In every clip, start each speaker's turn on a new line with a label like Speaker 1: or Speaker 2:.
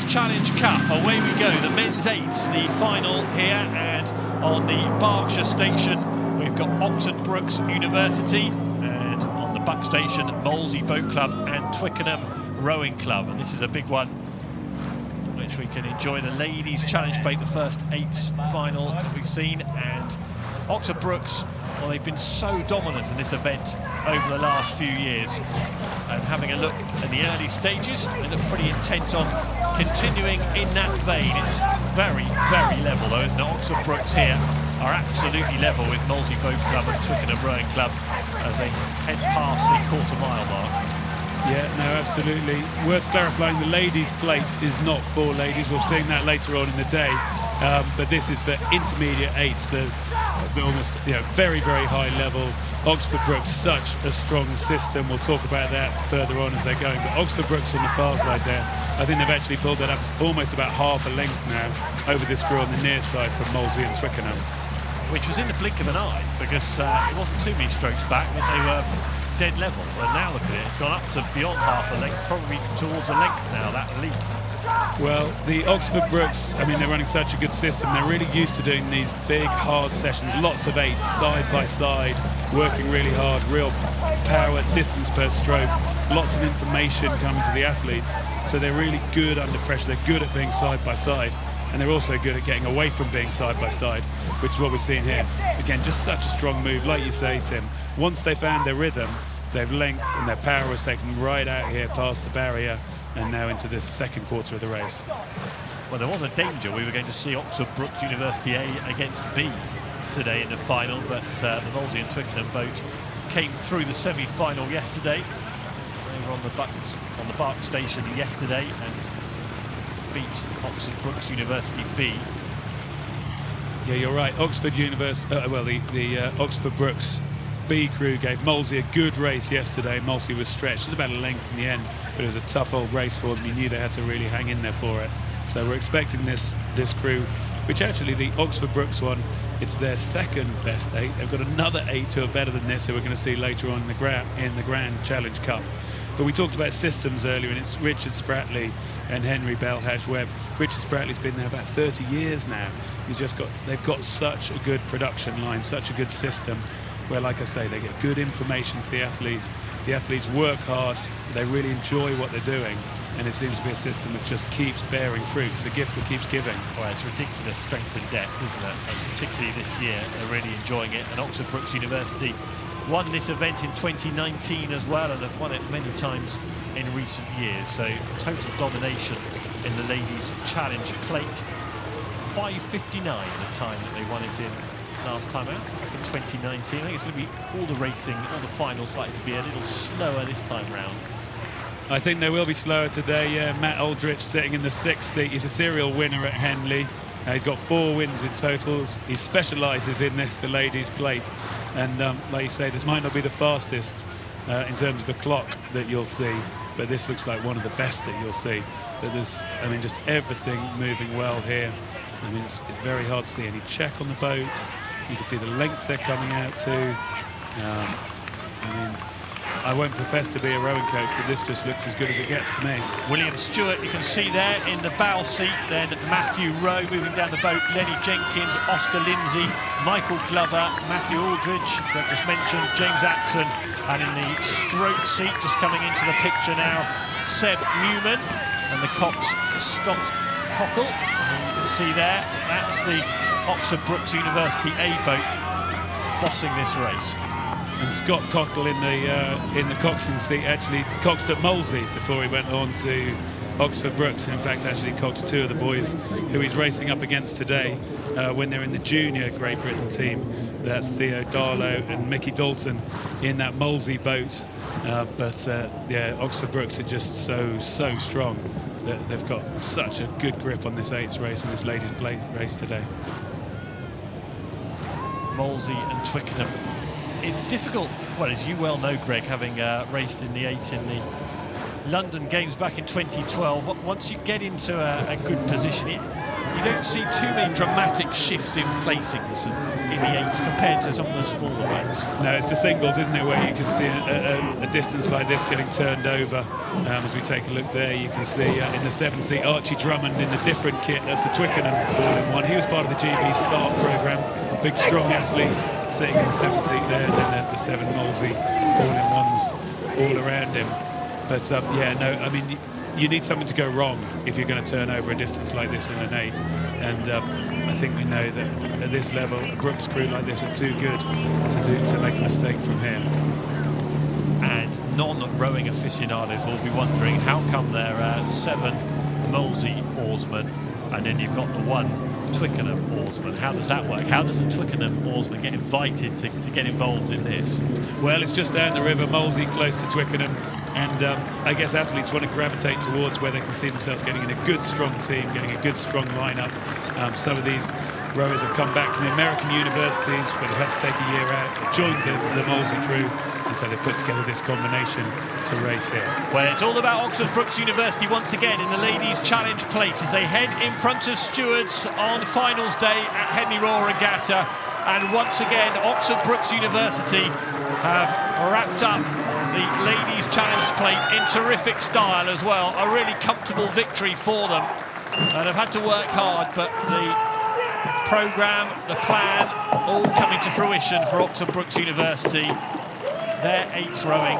Speaker 1: Ladies Challenge Cup, away we go. The men's eights, the final here, and on the Berkshire station we've got Oxford Brookes University, and on the Buck station Molesey Boat Club and Twickenham Rowing Club. And this is a big one which we can enjoy. The Ladies Challenge Boat, the first eights final that we've seen, and Oxford Brookes, well, they've been so dominant in this event over the last few years. And having a look at the early stages, they look pretty intent on continuing in that vein. It's very, very level though, isn't it? Oxford Brookes here are absolutely level with Molesey Boat Club and Twickenham Rowing Club as they head past the quarter-mile mark.
Speaker 2: Yeah, no, absolutely. Worth clarifying, the ladies' plate is not for ladies. We'll see that later on in the day. But this is for intermediate eights, the almost, very, very high level. Oxford Brookes, such a strong system. We'll talk about that further on as they're going. But Oxford Brookes on the far side there, I think they've actually pulled that up almost about half a length now over this crew on the near side from Molesey and Twickenham.
Speaker 1: Which was in the blink of an eye, because it wasn't too many strokes back, but they were dead level. And now look at it, it's gone up to beyond half a length, probably towards a length now, that leap.
Speaker 2: Well, the Oxford Brookes, I mean, they're running such a good system. They're really used to doing these big, hard sessions, lots of eights, side by side, working really hard, real power, distance per stroke, lots of information coming to the athletes. So they're really good under pressure. They're good at being side by side, and they're also good at getting away from being side by side, which is what we're seeing here. Again, just such a strong move, like you say, Tim. Once they found their rhythm, their length and their power was taken right out here past the barrier, and now into this second quarter of the race.
Speaker 1: Well, there was a danger we were going to see Oxford Brookes University A against B today in the final, but the Molesey and Twickenham boat came through the semi-final yesterday. They were on the Berkshire station yesterday and beat Oxford Brookes University B.
Speaker 2: Yeah, you're right. Oxford University, the Oxford Brookes B crew gave Molesey a good race yesterday. Molesey was stretched. It was about a length in the end, but it was a tough old race for them. You knew they had to really hang in there for it. So we're expecting this crew, which actually the Oxford Brookes one, it's their second best eight. They've got another eight who are better than this, who we're going to see later on in the Grand Challenge Cup. But we talked about systems earlier, and it's Richard Spratley and Henry Belhage-Webb. Richard Spratley's been there about 30 years now. They've got such a good production line, such a good system, where, like I say, they get good information to the athletes. The athletes work hard, they really enjoy what they're doing, and it seems to be a system that just keeps bearing fruit. It's a gift that keeps giving. Well,
Speaker 1: it's ridiculous strength and depth, isn't it? And particularly this year, they're really enjoying it. And Oxford Brookes University won this event in 2019 as well, and have won it many times in recent years. So total domination in the Ladies Challenge Plate. 5:59 the time that they won it in last time out, so back in 2019. I think it's going to be all the racing, all the finals likely to be a little slower this time round.
Speaker 2: I think they will be slower today. Yeah, Matt Aldrich sitting in the 6th seat. He's a serial winner at Henley. He's got 4 wins in total. He specialises in this, the ladies' plate. And like you say, this might not be the fastest in terms of the clock that you'll see, but this looks like one of the best that you'll see. That there's, I mean, just everything moving well here. I mean, it's very hard to see any check on the boat. You can see the length they're coming out to. I mean, I won't profess to be a rowing coach, but this just looks as good as it gets to me.
Speaker 1: William Stewart, you can see there in the bow seat, then Matthew Rowe moving down the boat, Lenny Jenkins, Oscar Lindsay, Michael Glover, Matthew Aldridge, that just mentioned, James Axon, and in the stroke seat, just coming into the picture now, Seb Newman, and the cox, Scott Cockle. And you can see there, that's the Oxford Brookes University A boat bossing this race.
Speaker 2: And Scott Cockle in the coxing seat actually coxed at Molesey before he went on to Oxford Brookes. In fact, actually coxed 2 of the boys who he's racing up against today when they're in the junior Great Britain team. That's Theo Darlow and Mickey Dalton in that Molesey boat. Yeah, Oxford Brookes are just so strong that they've got such a good grip on this 8th race and this ladies' plate race today.
Speaker 1: Molesey and Twickenham. It's difficult, well, as you well know, Greg, having raced in the 8 in the London Games back in 2012, once you get into a good position, you you don't see too many dramatic shifts in placings in the eights compared to some of the smaller ones.
Speaker 2: No, it's the singles, isn't it, where you can see a distance like this getting turned over. As we take a look there, you can see in the 7 seat Archie Drummond in a different kit. That's the Twickenham all-in-one. He was part of the GB Start programme. Big, strong athlete sitting in the 7 seat there, and then the 7 Molesey all-in-ones all around him. But yeah, no, I mean, you need something to go wrong if you're going to turn over a distance like this in an 8. And I think we know that at this level, a Brookes crew like this are too good to make a mistake from here.
Speaker 1: And non-rowing aficionados will be wondering how come there are 7 Molesey oarsmen and then you've got the 1 Twickenham oarsman. How does that work? How does the Twickenham oarsman get invited to get involved in this?
Speaker 2: Well, it's just down the river, Molesey close to Twickenham, and I guess athletes want to gravitate towards where they can see themselves getting in a good, strong team, getting a good, strong lineup. Some of these rowers have come back from the American universities, but have had to take a year out, joined the Molesey crew, and so they put together this combination to race here.
Speaker 1: Well, it's all about Brookes University once again in the Ladies' Challenge Plate as they head in front of stewards on finals day at Henley Royal Regatta. And once again, Brookes University have wrapped up the Ladies' Challenge Plate in terrific style as well. A really comfortable victory for them. And have had to work hard, but the programme, the plan, all coming to fruition for Brookes University. Their 8s rowing,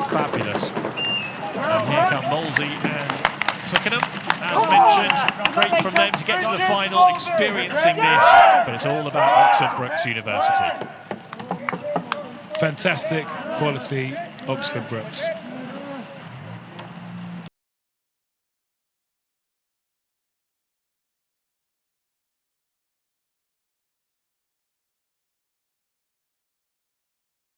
Speaker 1: fabulous. And here come Molesey and Twickenham. As mentioned, great from them to get to the final, experiencing this, but it's all about Brookes University.
Speaker 2: Fantastic quality Brookes.